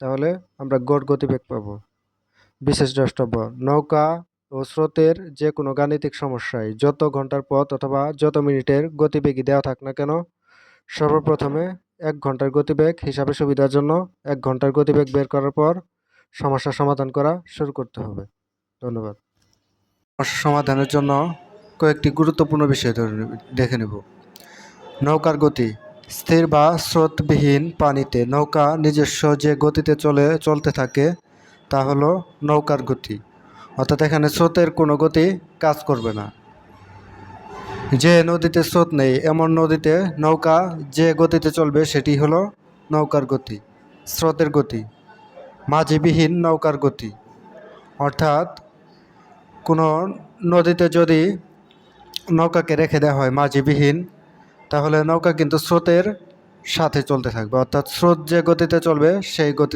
তাহলে আমরা গড় গতিবেগ পাবো। বিশেষ দ্রষ্টব্য: নৌকা ও স্রোতের যে কোনো গাণিতিক সমস্যায় যত ঘন্টার পথ অথবা যত মিনিটের গতিবেগই দেওয়া থাক না কেন, সর্বপ্রথমে 1 ঘন্টার গতিবেগ হিসাবে সুবিধার জন্য 1 ঘন্টার গতিবেগ বের করার পর সমস্যা সমাধান করা শুরু করতে হবে। ধন্যবাদ। সমস্যা সমাধানের জন্য কয়েকটি গুরুত্বপূর্ণ বিষয় দেখে নেব। নৌকার গতি: স্থির বা স্রোতবিহীন পানিতে নৌকা নিজস্ব যে গতিতে চলতে থাকে তা হলো নৌকার গতি, অর্থাৎ এখানে স্রোতের কোনো গতি কাজ করবে না। যে নদীতে স্রোত নেই এমন নদীতে নৌকা যে গতিতে চলবে সেটি হলো নৌকার গতি, স্রোতের গতি। মাঝিবিহীন নৌকার গতি, অর্থাৎ কোনো নদীতে যদি নৌকাকে রেখে দেওয়া হয় মাঝিবিহীন, তাহলে নৌকা কিন্তু স্রোতের সাথে চলতে থাকবে, অর্থাৎ স্রোত যে গতিতে চলবে সেই গতি